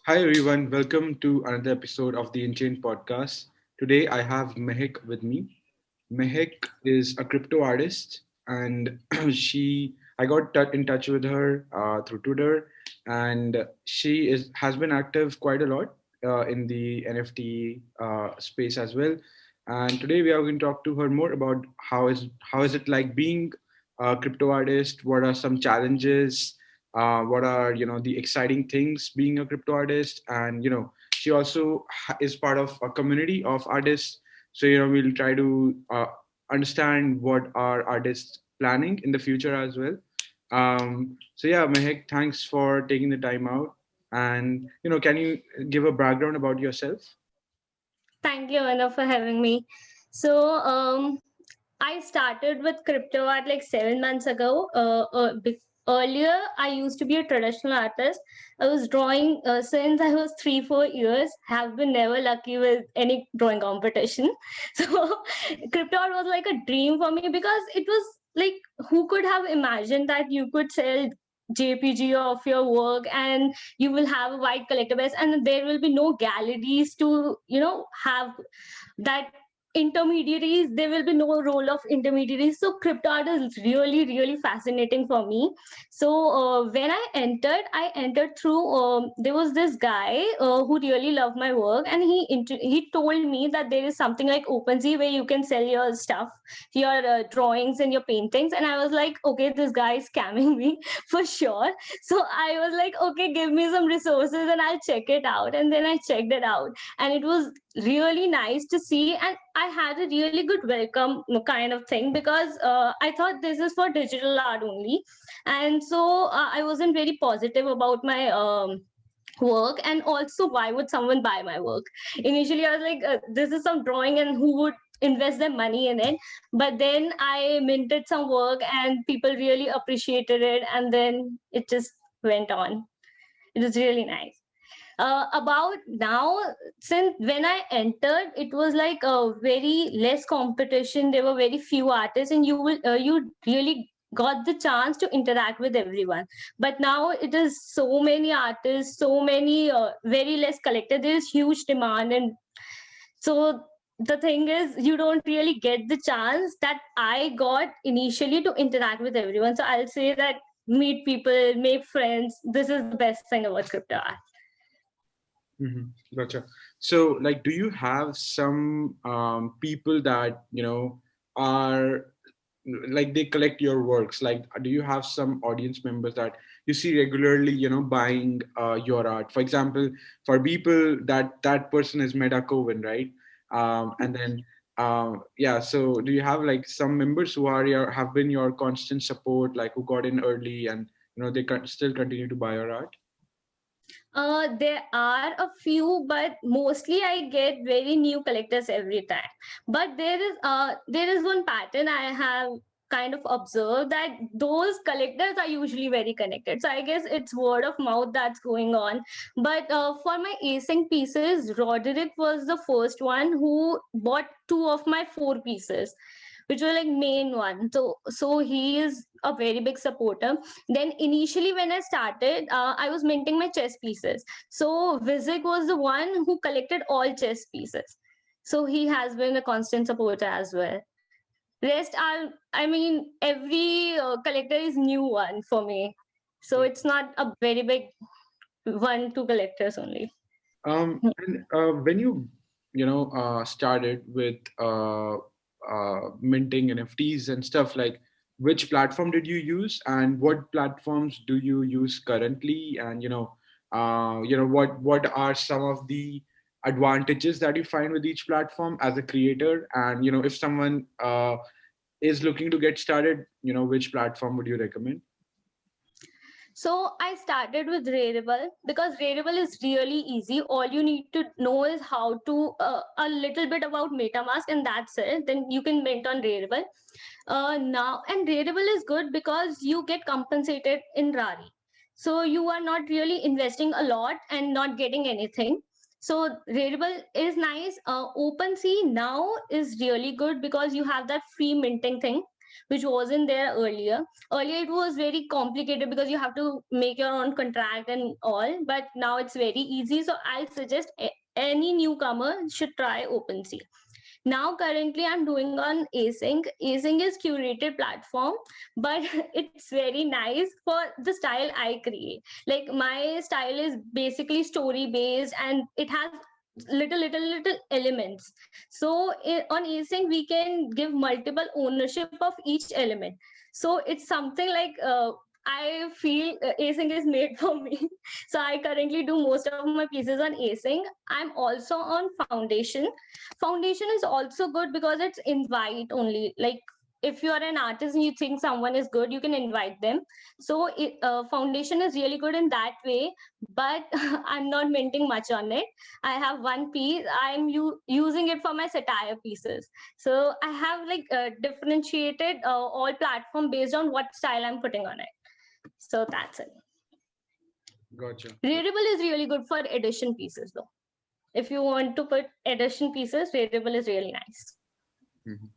Hi everyone, welcome to another episode of the Jain podcast. Today I have Mehak with me. Mehak is a crypto artist, and I got in touch with her through Twitter, and she has been active quite a lot in the NFT space as well. And today we are going to talk to her more about how is it like being a crypto artist. What are some challenges? What are the exciting things being a crypto artist? And she also is part of a community of artists, so we'll try to understand what are artists planning in the future as well. So yeah, Mehak, thanks for taking the time out. And can you give a background about yourself? Thank you, Anna, for having me. So, I started with crypto art like 7 months ago. Earlier, I used to be a traditional artist. I was drawing since I was 3, 4 years. Have been never lucky with any drawing competition. So, crypto art was like a dream for me because it was like, who could have imagined that you could sell JPG of your work and you will have a wide collector base, and there will be no galleries to have that intermediaries. There will be no role of intermediaries, so crypto art is really really fascinating for me. So when I entered through, there was this guy who really loved my work, and he told me that there is something like Opensea where you can sell your stuff, your drawings and your paintings. And I was like, okay, this guy is scamming me for sure. So I was like, okay, give me some resources and I'll check it out. And then I checked it out, and it was really nice to see. And I had a really good welcome kind of thing, because I thought this is for digital art only. And so I wasn't very positive about my work. And also, why would someone buy my work? Initially I was like, this is some drawing and who would invest their money in it? But then I minted some work and people really appreciated it, and then it just went on. It was really nice. About now, since when I entered, it was like a very less competition. There were very few artists, and you really got the chance to interact with everyone. But now it is so many artists, so many very less collected. There is huge demand, and so the thing is, you don't really get the chance that I got initially to interact with everyone. So I'll say that meet people, make friends. This is the best thing about crypto art. Hmm. Gotcha. So, like, do you have some people that are like they collect your works? Like, do you have some audience members that you see regularly, buying your art? For example, for people that person is Meta Coven, right? And then yeah. So, do you have like some members who are have been your constant support, like who got in early and they still continue to buy your art? There are a few, but mostly I get very new collectors every time. But there is one pattern I have kind of observed, that those collectors are usually very connected. So I guess it's word of mouth that's going on. But for my async pieces, Roderick was the first one who bought two of my four pieces, which were like main one. So he is a very big supporter. Then initially when I started, I was minting my chess pieces. So Vizik was the one who collected all chess pieces. So he has been a constant supporter as well. Rest are, I mean, every collector is new one for me. So Yeah. it's not a very big one, two collectors only. And when you started with minting NFTs and stuff, like which platform did you use, and what platforms do you use currently? And what are some of the advantages that you find with each platform as a creator? And if someone is looking to get started, which platform would you recommend? So I started with Rarible because Rarible is really easy. All you need to know is how to a little bit about MetaMask, and that's it. Then you can mint on Rarible. Now, and Rarible is good because you get compensated in Rari. So you are not really investing a lot and not getting anything. So Rarible is nice. OpenSea now is really good because you have that free minting thing. which wasn't there earlier. Earlier it was very complicated because you have to make your own contract and all, but now it's very easy. So I suggest any newcomer should try OpenSea. Now currently I'm doing on async. Async is curated platform, but it's very nice for the style I create. Like my style is basically story based, and it has little elements. So on async we can give multiple ownership of each element. So it's something like I feel async is made for me. So I currently do most of my pieces on async. I'm also on foundation. Foundation is also good because it's invite only. Like if you are an artist and you think someone is good, you can invite them. So foundation is really good in that way, but I'm not minting much on it. I have one piece. I'm using it for my satire pieces. So I have like differentiated all platform based on what style I'm putting on it. So that's it. Gotcha. Rarible is really good for edition pieces though. If you want to put edition pieces, Rarible is really nice. Mhm.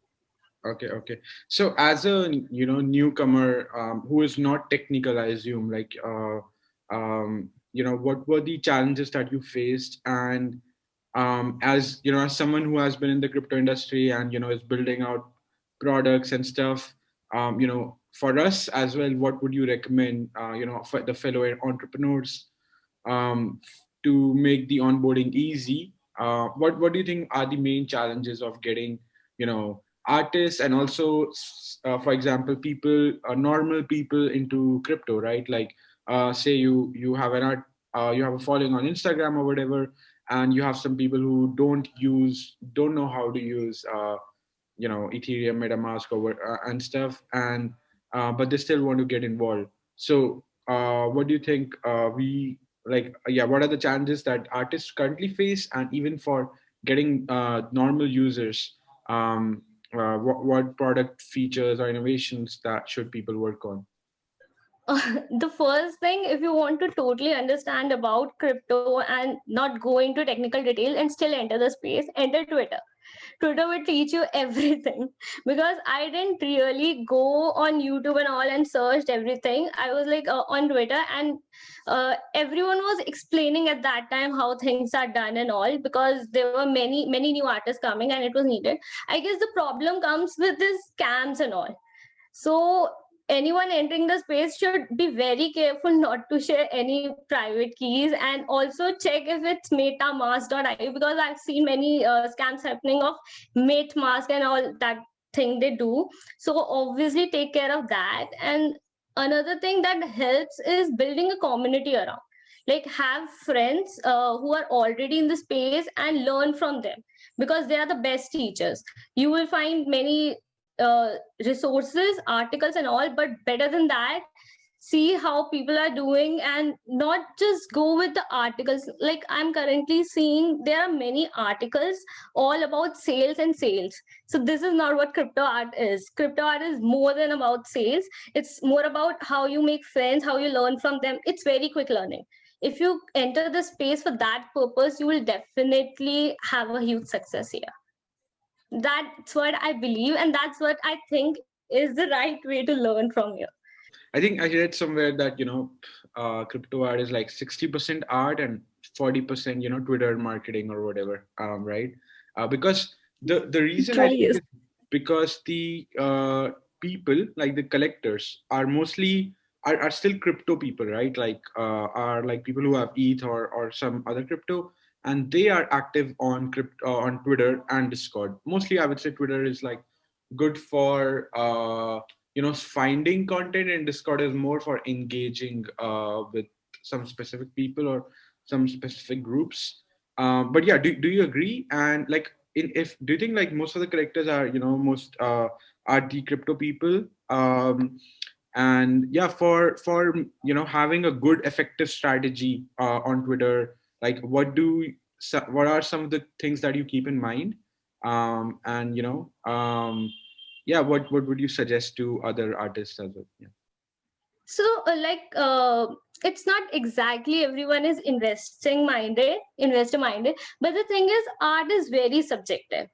Okay, okay. So as a newcomer who is not technical, I assume, like what were the challenges that you faced, and as as someone who has been in the crypto industry and is building out products and stuff, for us as well, what would you recommend for the fellow entrepreneurs to make the onboarding easy? What do you think are the main challenges of getting artists, and also for example people, normal people into crypto, right? Like say you have an art, you have a following on Instagram or whatever, and you have some people who don't know how to use Ethereum, MetaMask, or and stuff, and but they still want to get involved. So what do you think we like yeah what are the challenges that artists currently face, and even for getting normal users, what product features or innovations that should people work on? The first thing, if you want to totally understand about crypto and not go into technical detail and still enter the space, enter Twitter. Twitter will teach you everything. Because I didn't really go on YouTube and all and searched everything. I was like on Twitter, and everyone was explaining at that time how things are done and all, because there were many new artists coming and it was needed. I guess the problem comes with this scams and all. So anyone entering the space should be very careful not to share any private keys, and also check if it's metamask.io, because I've seen many scams happening of metamask and all that thing they do. So obviously take care of that. And another thing that helps is building a community around. Like have friends who are already in the space and learn from them, because they are the best teachers. You will find many resources, articles, and all, but better than that, see how people are doing and not just go with the articles. Like I'm currently seeing there are many articles all about sales and sales. So this is not what crypto art is. Crypto art is more than about sales. It's more about how you make friends, how you learn from them. It's very quick learning. If you enter the space for that purpose, you will definitely have a huge success here. That's what I believe, and that's what I think is the right way to learn from here. I think I read somewhere that crypto art is like 60% art and 40% Twitter marketing or whatever, right? Because the It reason I truly think is. is because the people, like the collectors, are mostly are still crypto people, right? Like are like people who have ETH or some other crypto, and they are active on crypto on Twitter and Discord. Mostly, I would say Twitter is like good for finding content, and Discord is more for engaging with some specific people or some specific groups. But yeah, do you agree? And like if do you think like most of the characters are most are the crypto people? And yeah, for having a good effective strategy on Twitter, like what are some of the things that you keep in mind? And yeah, what would you suggest to other artists as well? Yeah. So, it's not exactly everyone is investor minded, but the thing is, art is very subjective.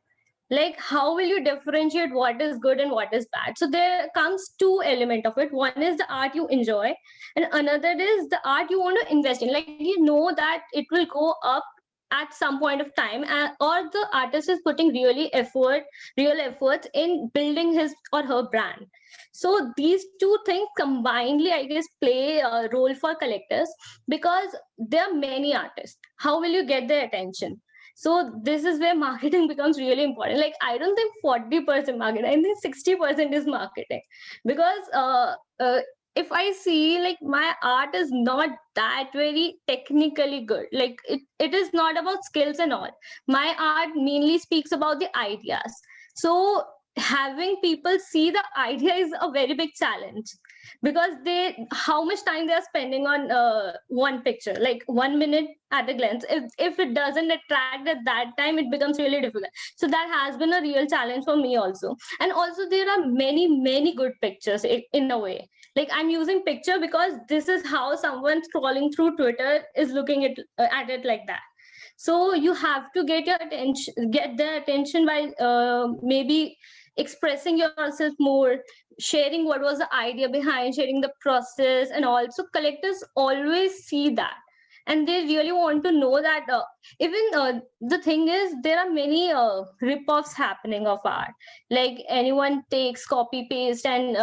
Like, how will you differentiate what is good and what is bad? So there comes two element of it. One is the art you enjoy, and another is the art you want to invest in. Like, you know that it will go up at some point of time, or the artist is putting real efforts in building his or her brand. So these two things combinedly, I guess, play a role for collectors, because there are many artists. How will you get their attention? So this is where marketing becomes really important. Like, I don't think 40% marketing, I think 60% is marketing. Because if I see, like, my art is not that very technically good, like it is not about skills and all. My art mainly speaks about the ideas. So having people see the idea is a very big challenge, because they how much time they are spending on one picture, like 1 minute at a glance. If it doesn't attract at that time, it becomes really difficult. So that has been a real challenge for me also. And also there are many good pictures in a way. Like, I'm using picture because this is how someone scrolling through Twitter is looking at it like that. So you have to get their attention by maybe expressing yourself more, sharing what was the idea behind, sharing the process, and also collectors always see that, and they really want to know that. Even the thing is, there are many rip-offs happening of art. Like, anyone takes copy paste and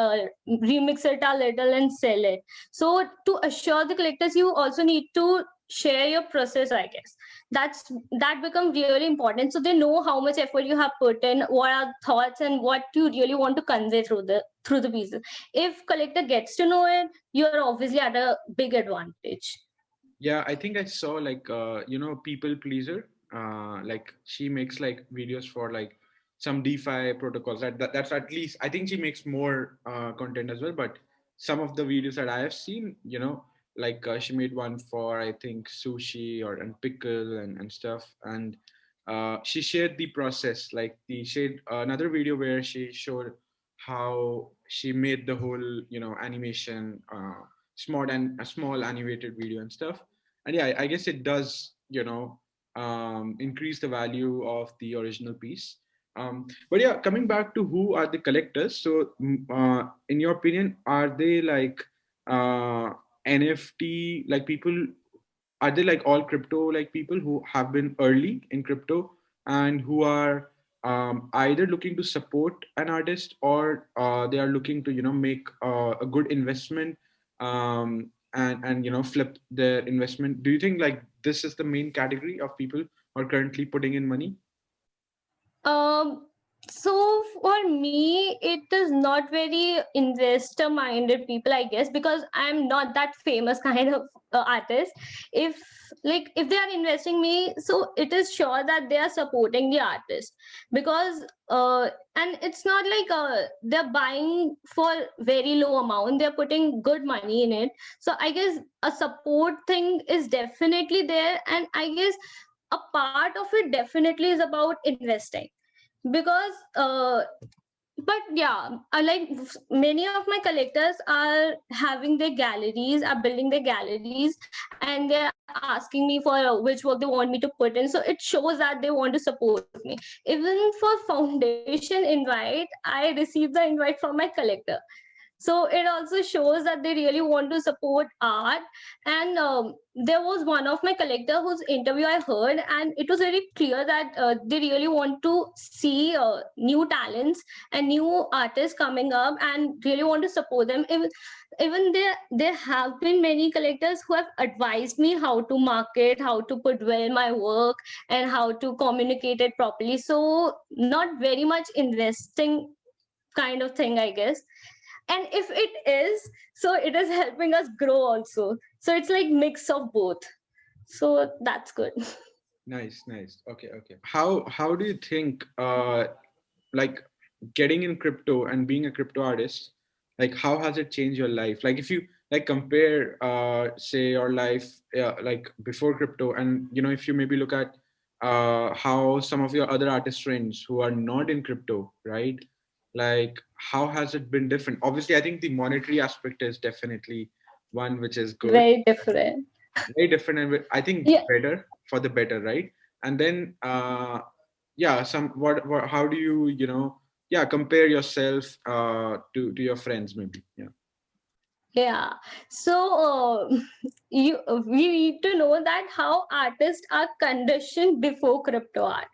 remix it a little and sell it. So to assure the collectors, you also need to share your process, I guess. That becomes really important, so they know how much effort you have put in, what are thoughts, and what you really want to convey through the pieces. If collector gets to know it, you're obviously at a big advantage. Yeah, I think I saw like people pleaser. Like she makes like videos for like some DeFi protocols. That's at least I think she makes more content as well. But some of the videos that I have seen, like she made one for I think sushi or and pickle and stuff, and she shared the process. Like the shared another video where she showed how she made the whole animation, small animated video and stuff. And yeah, I guess it does increase the value of the original piece. But yeah, coming back to who are the collectors, so in your opinion, are they like NFT like people, are they like all crypto like people who have been early in crypto and who are either looking to support an artist or they are looking to make a good investment, and flip their investment? Do you think like this is the main category of people who are currently putting in money? Um, so for me, it is not very investor minded people, I guess, because I'm not that famous kind of artist. If if they are investing me, so it is sure that they are supporting the artist, because and it's not like they're buying for very low amount. They're putting good money in it. So I guess a support thing is definitely there, and I guess a part of it definitely is about investing, because but yeah, many of my collectors are having their galleries, are building their galleries, and they're asking me for which work they want me to put in. So it shows that they want to support me. Even for foundation invite, I received the invite from my collector. So it also shows that they really want to support art. And there was one of my collector whose interview I heard, and it was very clear that they really want to see new talents and new artists coming up, and really want to support them. Even there have been many collectors who have advised me how to market, how to put well my work, and how to communicate it properly. So not very much investing kind of thing, I guess. And if it is, so it is helping us grow also. So it's like mix of both. So that's good. Nice, nice. Okay, okay. How do you think like getting in crypto and being a crypto artist, like how has it changed your life? Like if you like compare say your life like before crypto, and if you maybe look at how some of your other artist friends who are not in crypto, right? Like how has it been different? Obviously, I think the monetary aspect is definitely one which is good, Very different. very different, and I think Yeah. better for the better, right? And then yeah, some what how do you, yeah, compare yourself to your friends maybe. Yeah. Yeah. So you we need to know that how artists are conditioned before crypto art.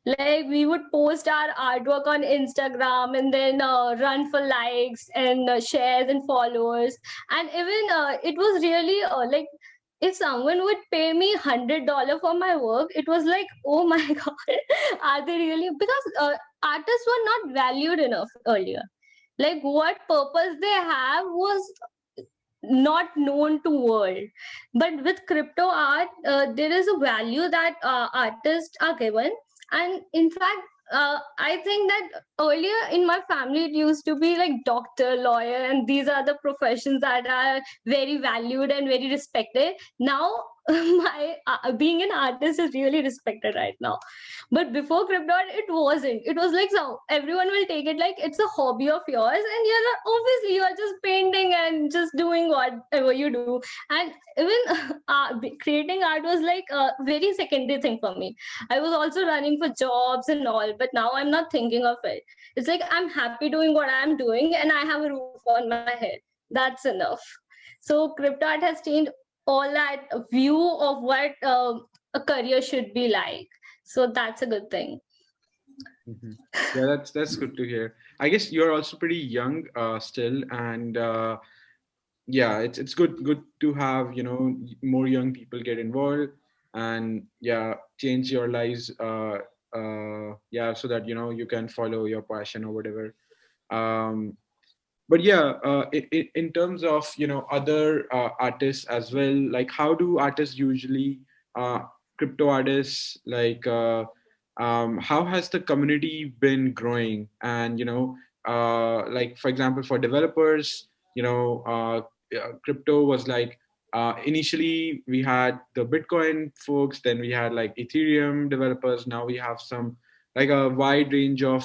Like we would post our artwork on Instagram and then run for likes and shares and followers. And even it was really like if someone would pay me $100 for my work, it was like, oh my god, are they really? Because artists were not valued enough earlier. Like what purpose they have was not known to world. But with crypto art, there is a value that artists are given. And in fact, I think that earlier in my family it used to be like doctor, lawyer, and these are the professions that are very valued and very respected now. My being an artist is really respected right now. But before crypto it wasn't. It was like, so everyone will take it like it's a hobby of yours, and you're not, obviously you are just painting and just doing whatever you do. And even creating art was like a very secondary thing for me. I was also running for jobs and all, but now I'm not thinking of it. It's like I'm happy doing what I'm doing and I have a roof on my head. That's enough. So crypto art has changed all that view of what a career should be like. So that's a good thing. Hmm. Yeah, that's good to hear. I guess you're also pretty young still, and yeah, it's good to have, more young people get involved, and yeah, change your lives, yeah, so that you can follow your passion or whatever. um but yeah, in terms of other artists as well, like how do artists usually, uh, crypto artists, like how has the community been growing? And like for example, for developers, crypto was like, initially we had the Bitcoin folks, then we had like Ethereum developers, now we have some, like a wide range of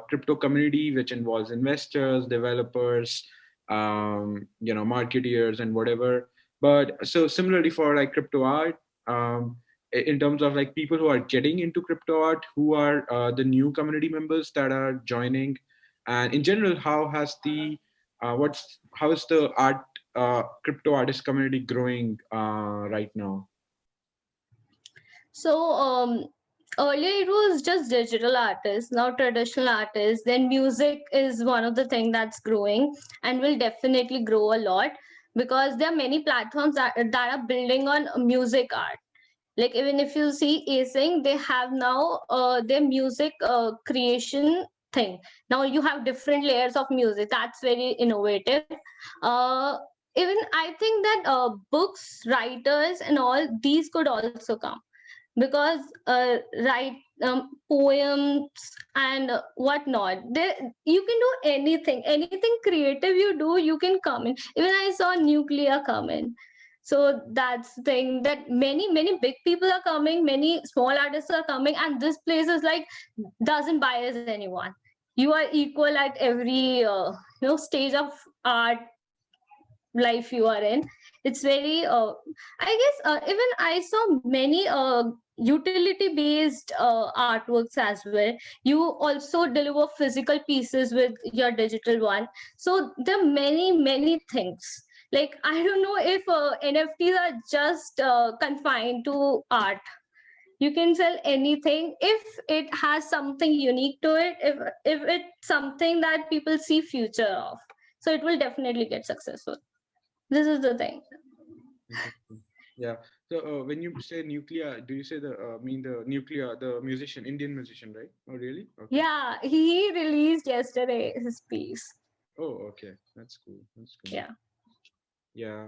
crypto community, which involves investors, developers, marketeers, and whatever. But so similarly for like crypto art, in terms of like people who are getting into crypto art, who are the new community members that are joining, and in general, how is the art crypto artist community growing right now? So earlier it was just digital artists, now traditional artists. Then music is one of the thing that's growing and will definitely grow a lot, because there are many platforms that are building on music art. Like even if you see async, they have now their music creation thing. Now you have different layers of music. That's very innovative. uh, Even I think that books, writers, and all these could also come, because write poems and whatnot, they, you can do anything creative you do, you can come in. Even I saw nuclear come in. So that's the thing, that many big people are coming, many small artists are coming, and this place is like doesn't bias anyone. You are equal at every stage of art life you are in. It's very I guess even I saw many utility based artworks as well. You also deliver physical pieces with your digital one. So there are many things. Like I don't know if NFTs are just confined to art. You can sell anything if it has something unique to it, if it's something that people see future of. So it will definitely get successful. This is the thing. Interesting. Yeah. So when you say nuclear, do you say the mean the nuclear, the musician, Indian musician, right? Oh, really? Okay. Yeah, he released yesterday his piece. Oh, okay. That's cool. That's cool. Yeah. Yeah.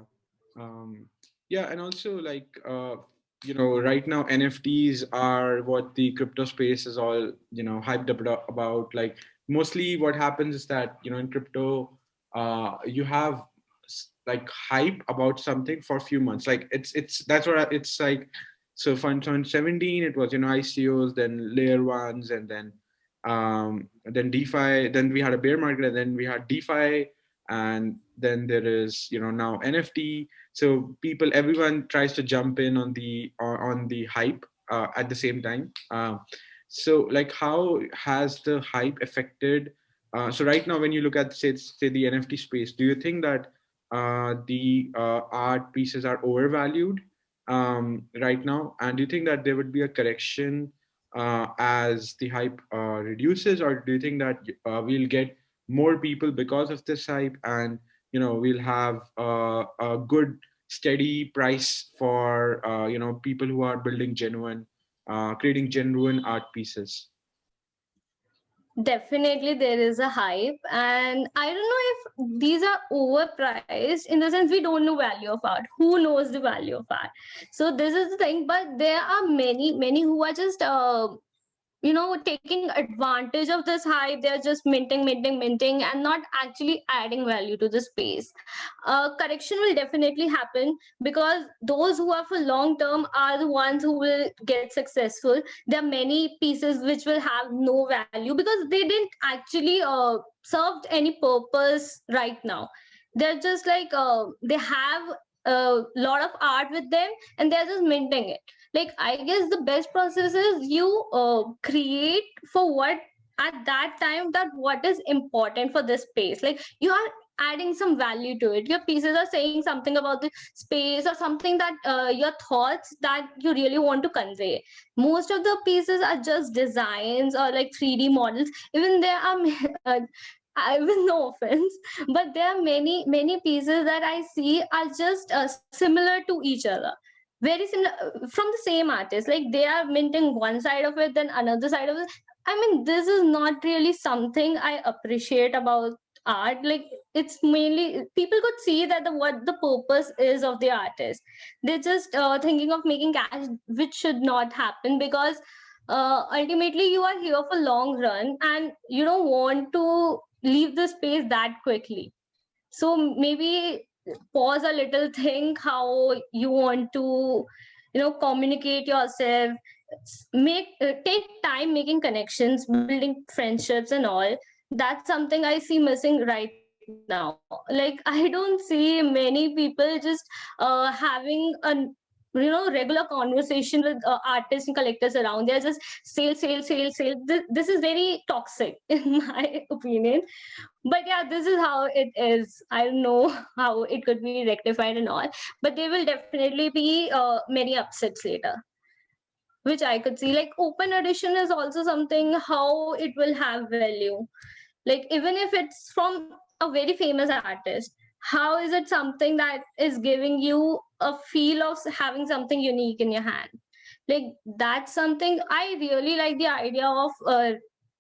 um yeah, and also like right now NFTs are what the crypto space is all hyped up about. Like mostly what happens is that in crypto, you have like hype about something for a few months. Like it's that's what it's like. So for 2017 it was ICOs, then layer ones, and then DeFi, then we had a bear market, and then we had DeFi, and then there is now NFT. So everyone tries to jump in on the hype at the same time. So, like, how has the hype affected? So, right now, when you look at say the NFT space, do you think that the art pieces are overvalued right now? And do you think that there would be a correction as the hype reduces, or do you think that we'll get more people because of this hype, and we'll have a good steady price for people who are building genuine, creating genuine art pieces? Definitely, there is a hype, and I don't know if these are overpriced. In the sense, we don't know value of art. Who knows the value of art? So this is the thing. But there are many who are just taking advantage of this hype. They're just minting and not actually adding value to the space. Correction will definitely happen, because those who are for long term are the ones who will get successful. There are many pieces which will have no value because they didn't actually served any purpose right now. They're just like they have a lot of art with them, and they're just minting it. Like, I guess the best process is you create for what at that time, that what is important for this space. Like, you are adding some value to it. Your pieces are saying something about the space, or something that your thoughts that you really want to convey. Most of the pieces are just designs or like 3D models. Even there are I with no offense, but there are many pieces that I see are just similar to each other, very similar, from the same artist. Like, they are minting one side of it, then another side of it. I mean, this is not really something I appreciate about art. Like, it's mainly people could see that the what the purpose is of the artist. They're just thinking of making cash, which should not happen, because ultimately you are here for long run, and you don't want to leave the space that quickly. So maybe pause a little, think how you want to communicate yourself. Make take time making connections, building friendships and all. That's something I see missing right now. Like, I don't see many people just having a regular conversation with artists and collectors around. They're just sale. This is very toxic in my opinion. But yeah, this is how it is. I don't know how it could be rectified and all, but there will definitely be many upsets later, which I could see. Like, open edition is also something, how it will have value. Like, even if it's from a very famous artist, how is it something that is giving you a feel of having something unique in your hand? Like, that's something I really like, the idea of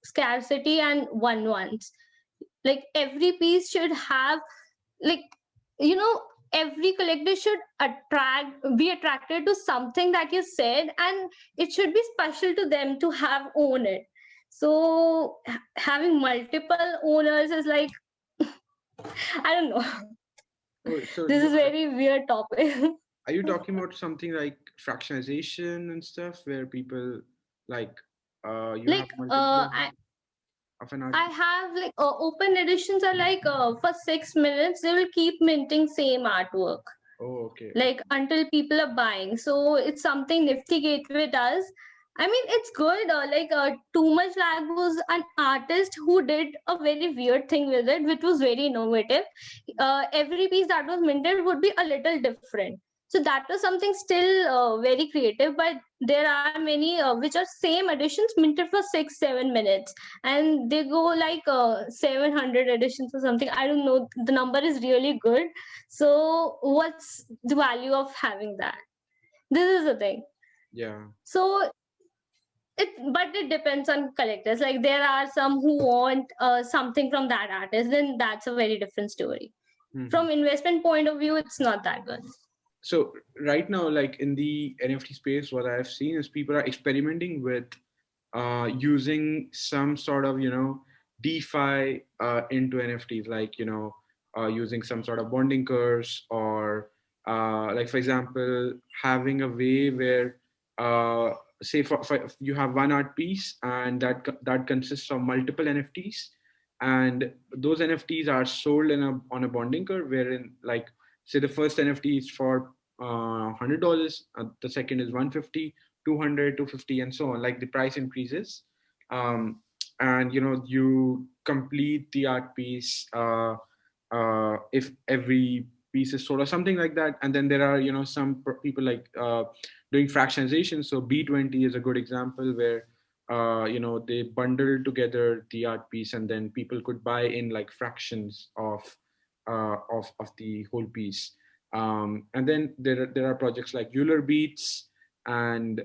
scarcity and one ones. Like, every piece should have, like, you know every collector should be attracted to something that you said, and it should be special to them to have own it. So having multiple owners is like, I don't know. Oh, so This is very weird topic. are you talking about something like fractionalization and stuff, where people like you have Like, multiple of an art? I have like open editions are like for 6 minutes they will keep minting same artwork, Oh, okay, like okay. until people are buying. So it's something Nifty Gateway does. I mean, it's good. Too Much Lag was an artist who did a very weird thing with it, which was very innovative. Every piece that was minted would be a little different. So that was something still very creative. But there are many which are same editions minted for 6 7 minutes, and they go like 700 editions or something. I don't know. The number is really good. So what's the value of having that? This is the thing. Yeah. So but it depends on collectors. Like, there are some who want something from that artist, then that's a very different story. Hmm. From investment point of view, it's not that good. So right now, like in the NFT space, what I've seen is people are experimenting with using some sort of DeFi into NFTs, like using some sort of bonding curves, or like for example having a way where say for you have one art piece, and that consists of multiple NFTs, and those NFTs are sold on a bonding curve, wherein like say the first NFT is for $100, the second is 150, 200, 250, and so on. Like the price increases, um, and you complete the art piece if every piece is sold or something like that. And then there are some people like doing fractionalization. So B20 is a good example where they bundle together the art piece, and then people could buy in like fractions of the whole piece. And then there are projects like Euler Beats, and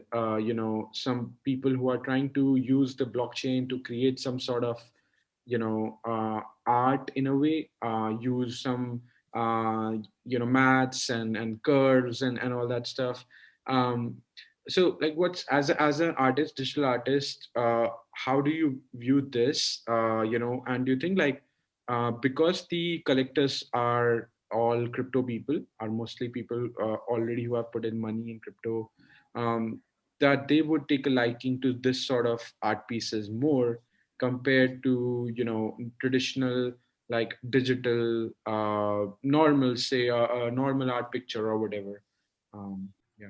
some people who are trying to use the blockchain to create some sort of art in a way, use some maths and curves and all that stuff. So like, what's as an artist, digital artist, how do you view this, and do you think like, because the collectors are all crypto people, are mostly people already who have put in money in crypto, um, that they would take a liking to this sort of art pieces more compared to traditional, like digital, normal, say a normal art picture or whatever. Yeah.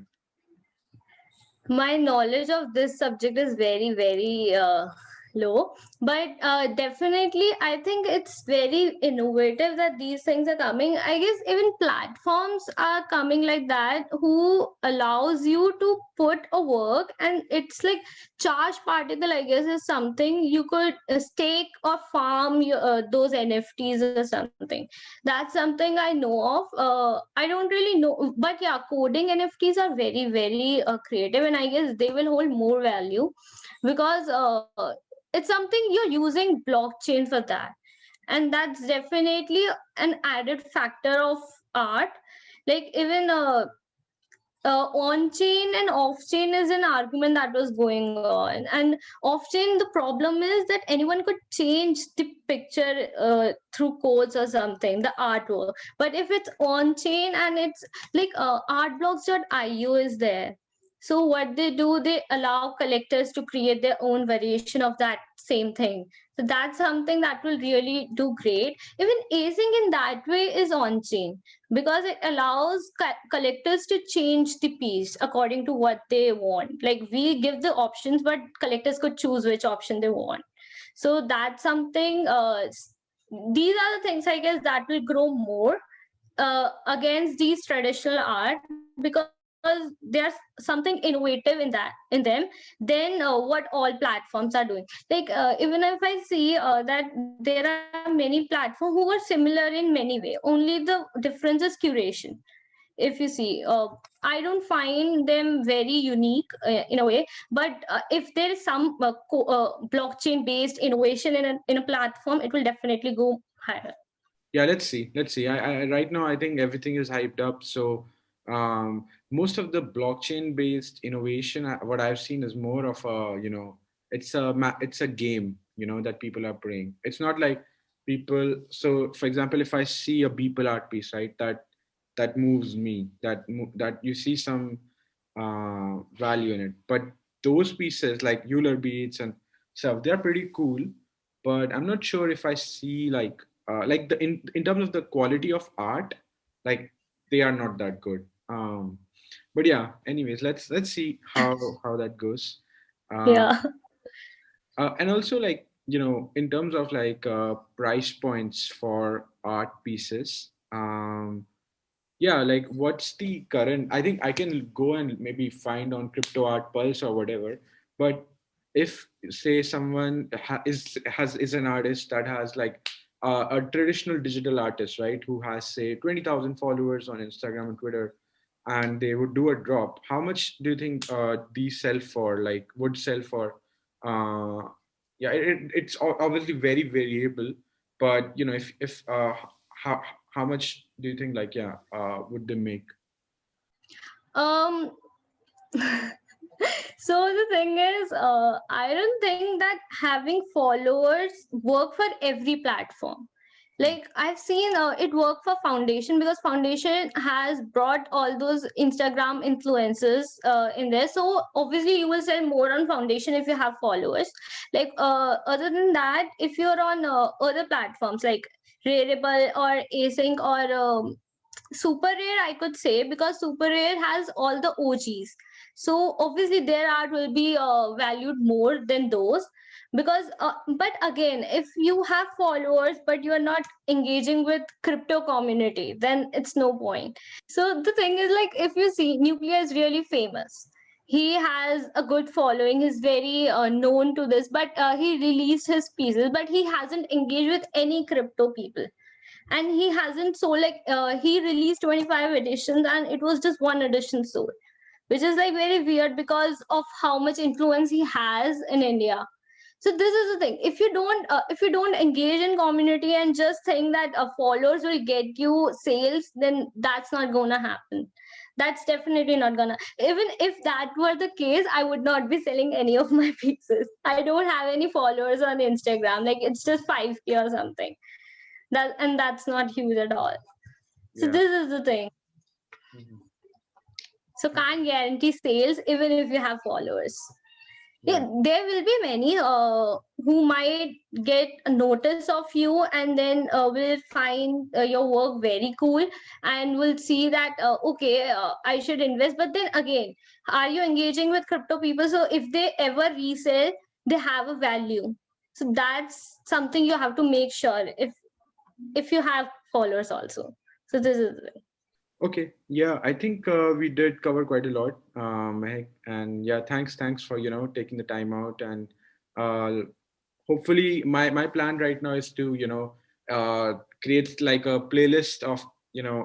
My knowledge of this subject is very very low, but definitely I think it's very innovative that these things are coming. I guess even platforms are coming like that, who allows you to put a work and it's like charged particle, I guess, is something you could stake or farm those NFTs or something. That's something I know of. I don't really know, but yeah, coding NFTs are very very creative, and I guess they will hold more value because it's something you're using blockchain for that, and that's definitely an added factor of art. Like even on chain and off chain is an argument that was going on, and off chain, the problem is that anyone could change the picture through codes or something, the artwork. But if it's on chain and it's like artblocks.io is there, so what they do, they allow collectors to create their own variation of that same thing. So that's something that will really do great. Even async in that way is on chain, because it allows collectors to change the piece according to what they want. Like we give the options, but collectors could choose which option they want. So that's something. These are the things, I guess, that will grow more against these traditional art, because there's something innovative in them than what all platforms are doing. Like even if I see that there are many platforms who are similar in many ways, only the difference is curation. If you see, I don't find them very unique in a way, but if there is some blockchain based innovation in a platform, it will definitely go higher. Yeah, let's see. Right now I think everything is hyped up. So most of the blockchain based innovation, what I've seen is more of a, it's a game, that people are playing. It's not like people. So for example, if I see a Beeple art piece, right, that moves me, that you see some value in it. But those pieces like Euler beads and stuff, they're pretty cool. But I'm not sure if I see like the in terms of the quality of art, like they are not that good. But yeah, anyways, let's see how that goes. uh, Yeah. and also, like, in terms of like price points for art pieces, yeah, like what's the current? I think I can go and maybe find on Crypto Art Pulse or whatever. But if say someone is an artist that has like a traditional digital artist, right, who has say 20,000 followers on Instagram and Twitter, and they would do a drop, how much do you think these sell for? Like would sell for? Uh, yeah, it's obviously very variable, but if how how much do you think, like, yeah, would they make? um so the thing is, I don't think that having followers work for every platform. Like I've seen it work for foundation, because foundation has brought all those Instagram influencers in there, so obviously you will sell more on foundation if you have followers. Like other than that, if you're on other platforms like Rarible or Async or Super Rare, I could say, because Super Rare has all the OGs. So obviously their art will be valued more than those, because but again, if you have followers but you are not engaging with crypto community, then it's no point. So the thing is, like, if you see, Nuclear is really famous, he has a good following, he's very known to this, but he released his pieces but he hasn't engaged with any crypto people, and he hasn't sold, like, he released 25 editions and it was just one edition sold, which is like very weird because of how much influence he has in India. So this is the thing, if you don't engage in community and just think that followers will get you sales, then that's not gonna happen. That's definitely not gonna. Even if that were the case, I would not be selling any of my pieces. I don't have any followers on Instagram, like it's just 5K or something. And that's not huge at all. So Yeah. this is the thing. Mhm. So can't guarantee sales even if you have followers. Yeah. Yeah, there will be many who might get a notice of you, and then will find your work very cool, and will see that okay, I should invest. But then again, are you engaging with crypto people? So if they ever resell, they have a value. So that's something you have to make sure, if you have followers also. So this is it. Okay, yeah, I think we did cover quite a lot, Mehak, and yeah, thanks for taking the time out, and uh, hopefully my plan right now is to create like a playlist of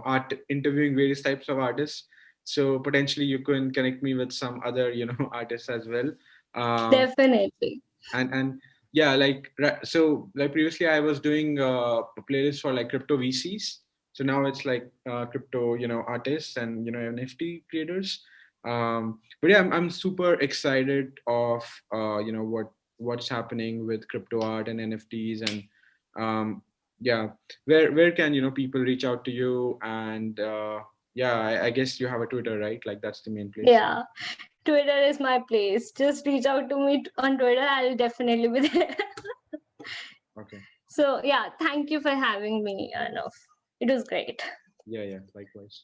art interviewing various types of artists. So potentially you can connect me with some other artists as well. Um, Definitely. and yeah, so like previously I was doing a playlist for like crypto VCs. So now it's like crypto artists and NFT creators. But yeah, I'm super excited of what's happening with crypto art and NFTs. And um, yeah, where can people reach out to you? And yeah, I guess you have a Twitter, right? Like that's the main place. Yeah. Twitter is my place. Just reach out to me on Twitter. I'll definitely be there. Okay. So yeah, thank you for having me, Arnav. It was great. Yeah, yeah, likewise.